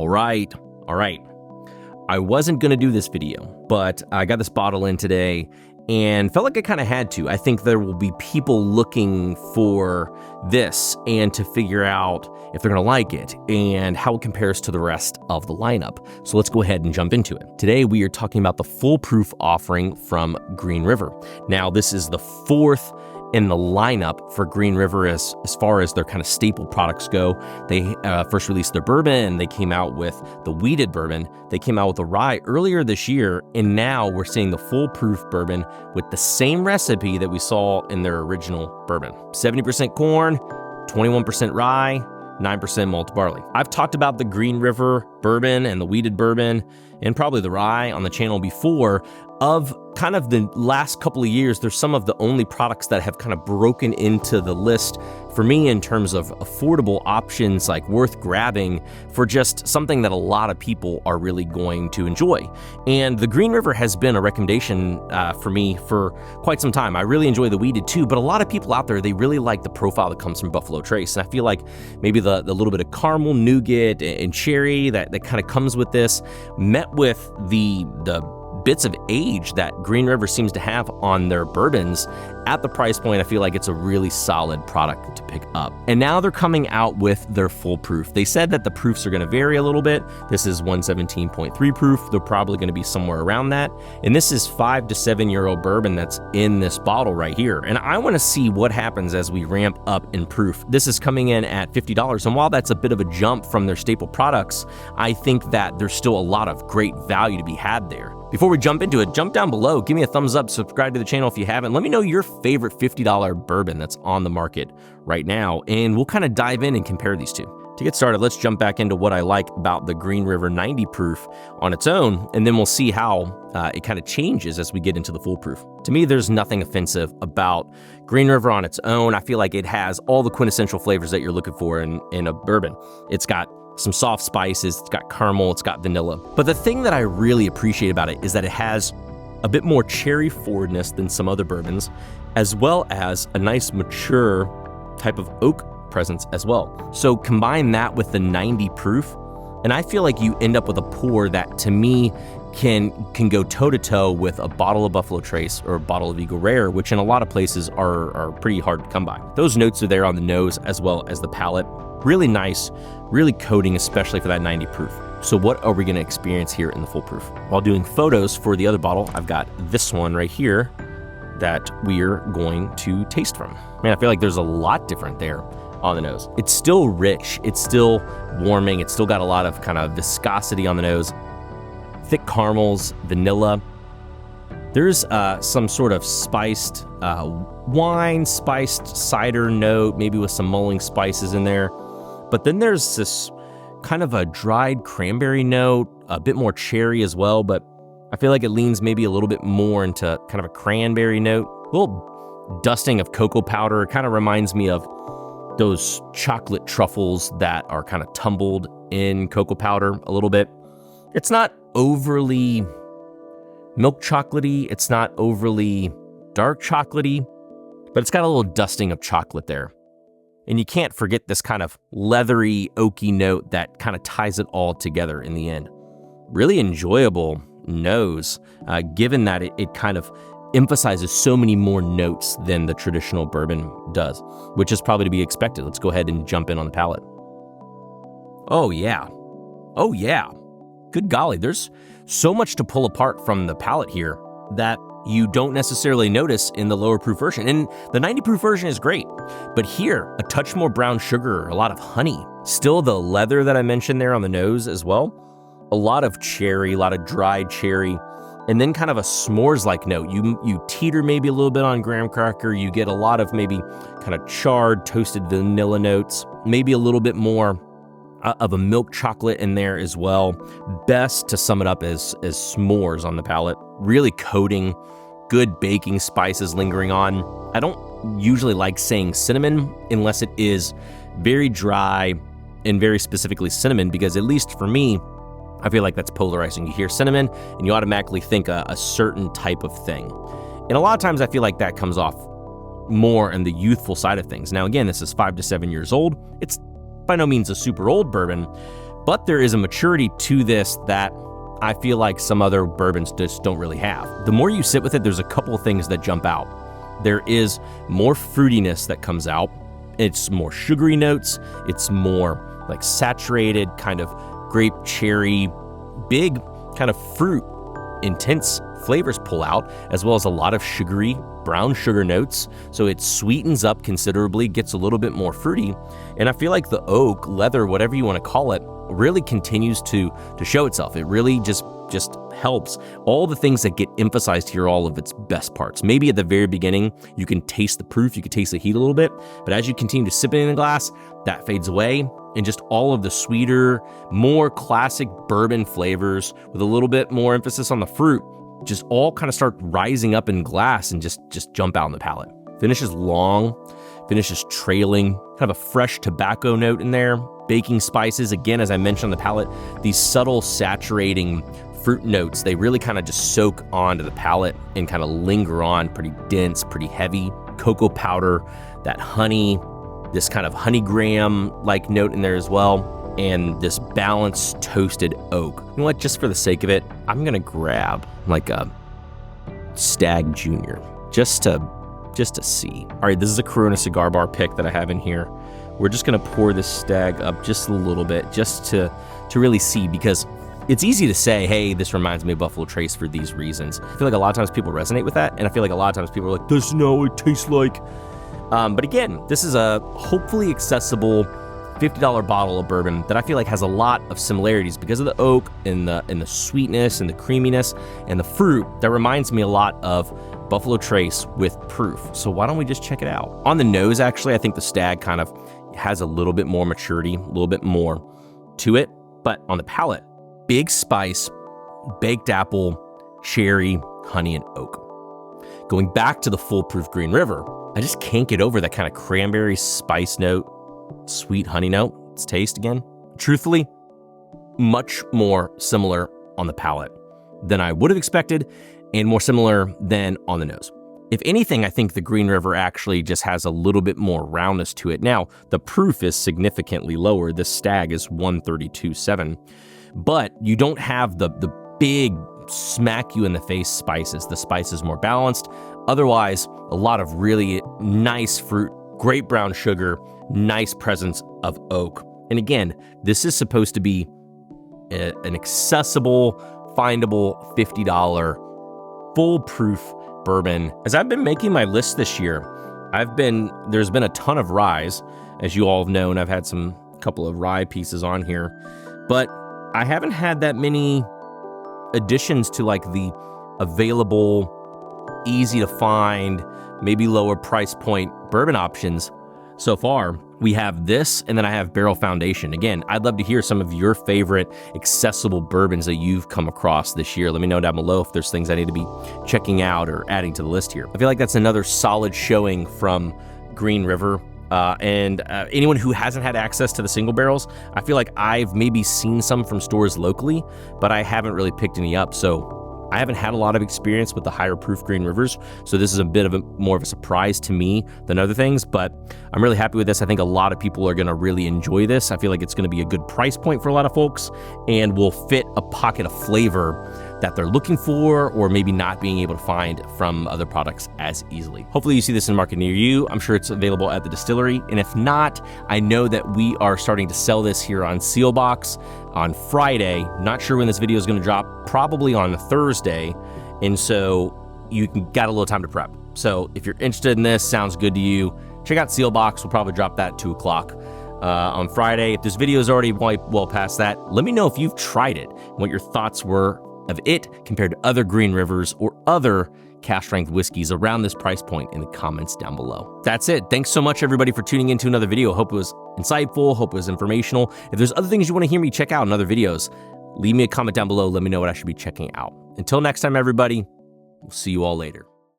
All right. I wasn't going to do this video, but I got this bottle in today and felt like I kind of had to. I think there will be people looking for this and to figure out if they're going to like it and how it compares to the rest of the lineup. So let's go ahead and jump into it. Today, we are talking about the foolproof offering from Green River. Now, this is the fourth in the lineup for Green River as far as their kind of staple products go. They first released their bourbon. They came out with the wheated bourbon. They came out with the rye earlier this year, and now we're seeing the foolproof bourbon with the same recipe that we saw in their original bourbon. 70% corn, 21% rye, 9% malt barley. I've talked about the Green River bourbon and the wheated bourbon and probably the rye on the channel before. Of kind of the last couple of years, there's some of the only products that have kind of broken into the list for me in terms of affordable options, like worth grabbing for just something that a lot of people are really going to enjoy. And the Green River has been a recommendation for me for quite some time. I really enjoy the wheated too, but a lot of people out there, they really like the profile that comes from Buffalo Trace. And I feel like maybe the little bit of caramel, nougat, and cherry that kind of comes with this, met with the bits of age that Green River seems to have on their bourbons at the price point, I feel like it's a really solid product to pick up. And now they're coming out with their foolproof. They said that the proofs are going to vary a little bit. This is 117.3 proof. They're probably going to be somewhere around that. And this is 5 to 7 year old bourbon that's in this bottle right here. And I want to see what happens as we ramp up in proof. This is coming in at $50. And while that's a bit of a jump from their staple products, I think that there's still a lot of great value to be had there. Before we jump into it, jump down below, give me a thumbs up, subscribe to the channel if you haven't. Let me know your favorite $50 bourbon that's on the market right now, and we'll kind of dive in and compare these two. To get started, let's jump back into what I like about the Green River 90 proof on its own, and then we'll see how it kind of changes as we get into the foolproof. To me, there's nothing offensive about Green River on its own. I feel like it has all the quintessential flavors that you're looking for in a bourbon. It's got some soft spices, it's got caramel, it's got vanilla. But the thing that I really appreciate about it is that it has a bit more cherry forwardness than some other bourbons, as well as a nice mature type of oak presence as well. So combine that with the 90 proof, and I feel like you end up with a pour that to me can go toe-to-toe with a bottle of Buffalo Trace or a bottle of Eagle Rare, which in a lot of places are pretty hard to come by. Those notes are there on the nose as well as the palate. Really nice, really coating, especially for that 90 proof. So what are we gonna experience here in the foolproof? While doing photos for the other bottle, I've got this one right here that we're going to taste from. Man, I feel like there's a lot different there on the nose. It's still rich, it's still warming, it's still got a lot of kind of viscosity on the nose, thick caramels, vanilla. There's some sort of spiced wine, spiced cider note, maybe with some mulling spices in there. But then there's this kind of a dried cranberry note, a bit more cherry as well, but I feel like it leans maybe a little bit more into kind of a cranberry note. A little dusting of cocoa powder. It kind of reminds me of those chocolate truffles that are kind of tumbled in cocoa powder a little bit. It's not overly milk chocolatey, it's not overly dark chocolatey, but it's got a little dusting of chocolate there. And you can't forget this kind of leathery, oaky note that kind of ties it all together in the end. Really enjoyable nose, given that it kind of emphasizes so many more notes than the traditional bourbon does, which is probably to be expected. Let's go ahead and jump in on the palate. Oh yeah. Good golly, there's so much to pull apart from the palate here that you don't necessarily notice in the lower proof version. And the 90 proof version is great, but here, a touch more brown sugar, a lot of honey. Still the leather that I mentioned there on the nose as well. A lot of cherry, a lot of dried cherry, and then kind of a s'mores-like note. You teeter maybe a little bit on graham cracker, you get a lot of maybe kind of charred, toasted vanilla notes, maybe a little bit more of a milk chocolate in there as well. Best to sum it up as s'mores on the palate. Really coating, good baking spices lingering on. I don't usually like saying cinnamon unless it is very dry and very specifically cinnamon, because at least for me, I feel like that's polarizing. You hear cinnamon and you automatically think a certain type of thing. And a lot of times I feel like that comes off more in the youthful side of things. Now again, this is 5 to 7 years old. It's by no means a super old bourbon, But there is a maturity to this that I feel like some other bourbons just don't really have. The more you sit with it, there's a couple of things that jump out. There is more fruitiness that comes out. It's more sugary notes. It's more like saturated kind of grape, cherry, big kind of fruit, intense flavors pull out, as well as a lot of sugary brown sugar notes. So it sweetens up considerably, gets a little bit more fruity. And I feel like the oak, leather, whatever you want to call it, really continues to show itself. It really just helps. All the things that get emphasized here, all of its best parts. Maybe at the very beginning, you can taste the proof, you can taste the heat a little bit, but as you continue to sip it in the glass, that fades away, and just all of the sweeter, more classic bourbon flavors with a little bit more emphasis on the fruit just all kind of start rising up in glass and just jump out in the palate. Finish is long, finish is trailing, kind of a fresh tobacco note in there, baking spices. Again, as I mentioned on the palate, these subtle saturating fruit notes, they really kind of just soak onto the palate and kind of linger on, pretty dense, pretty heavy. Cocoa powder, that honey, this kind of honeygram-like note in there as well, and this balanced toasted oak. You know what, just for the sake of it, I'm gonna grab like a Stagg Junior, just to see. All right, this is a Corona cigar bar pick that I have in here. We're just gonna pour this Stagg up just a little bit, just to really see, because it's easy to say, hey, this reminds me of Buffalo Trace for these reasons. I feel like a lot of times people resonate with that, and I feel like a lot of times people are like, this is not what it tastes like. But again, this is a hopefully accessible $50 bottle of bourbon that I feel like has a lot of similarities because of the oak and the sweetness and the creaminess and the fruit that reminds me a lot of Buffalo Trace with proof. So why don't we just check it out? On the nose, actually, I think the Stagg kind of has a little bit more maturity, a little bit more to it. But on the palate, big spice, baked apple, cherry, honey, and oak. Going back to the foolproof Green River, I just can't get over that kind of cranberry spice note, sweet honey note. Let's taste again. Truthfully, much more similar on the palate than I would have expected, and more similar than on the nose. If anything, I think the Green River actually just has a little bit more roundness to it. Now, the proof is significantly lower. This Stagg is 132.7, but you don't have the big smack you in the face spices. The spice is more balanced. Otherwise, a lot of really nice fruit, great brown sugar, nice presence of oak. And again, this is supposed to be an accessible, findable $50 foolproof bourbon. As I've been making my list this year, there's been a ton of ryes. As you all have known, I've had a couple of rye pieces on here, but I haven't had that many additions to like the available, easy to find, maybe lower price point bourbon options so far. We have this, and then I have Barrel Foundation. Again, I'd love to hear some of your favorite accessible bourbons that you've come across this year. Let me know down below if there's things I need to be checking out or adding to the list here. I feel like that's another solid showing from Green River. And anyone who hasn't had access to the single barrels, I feel like I've maybe seen some from stores locally, but I haven't really picked any up. So I haven't had a lot of experience with the higher proof Green Rivers, so this is a bit of more of a surprise to me than other things, but I'm really happy with this. I think a lot of people are gonna really enjoy this. I feel like it's gonna be a good price point for a lot of folks and will fit a pocket of flavor that they're looking for or maybe not being able to find from other products as easily. Hopefully you see this in the market near you. I'm sure it's available at the distillery, and if not, I know that we are starting to sell this here on Sealbox on Friday. Not sure when this video is gonna drop, probably on Thursday, and so you got a little time to prep. So if you're interested in this, sounds good to you, check out Sealbox. We'll probably drop that at 2 o'clock on Friday. If this video is already well past that, let me know if you've tried it, what your thoughts were of it compared to other Green Rivers or other cask strength whiskeys around this price point in the comments down below. That's it. Thanks so much, everybody, for tuning into another video. Hope it was insightful, hope it was informational. If there's other things you want to hear me check out in other videos, leave me a comment down below. Let me know what I should be checking out. Until next time, everybody, we'll see you all later.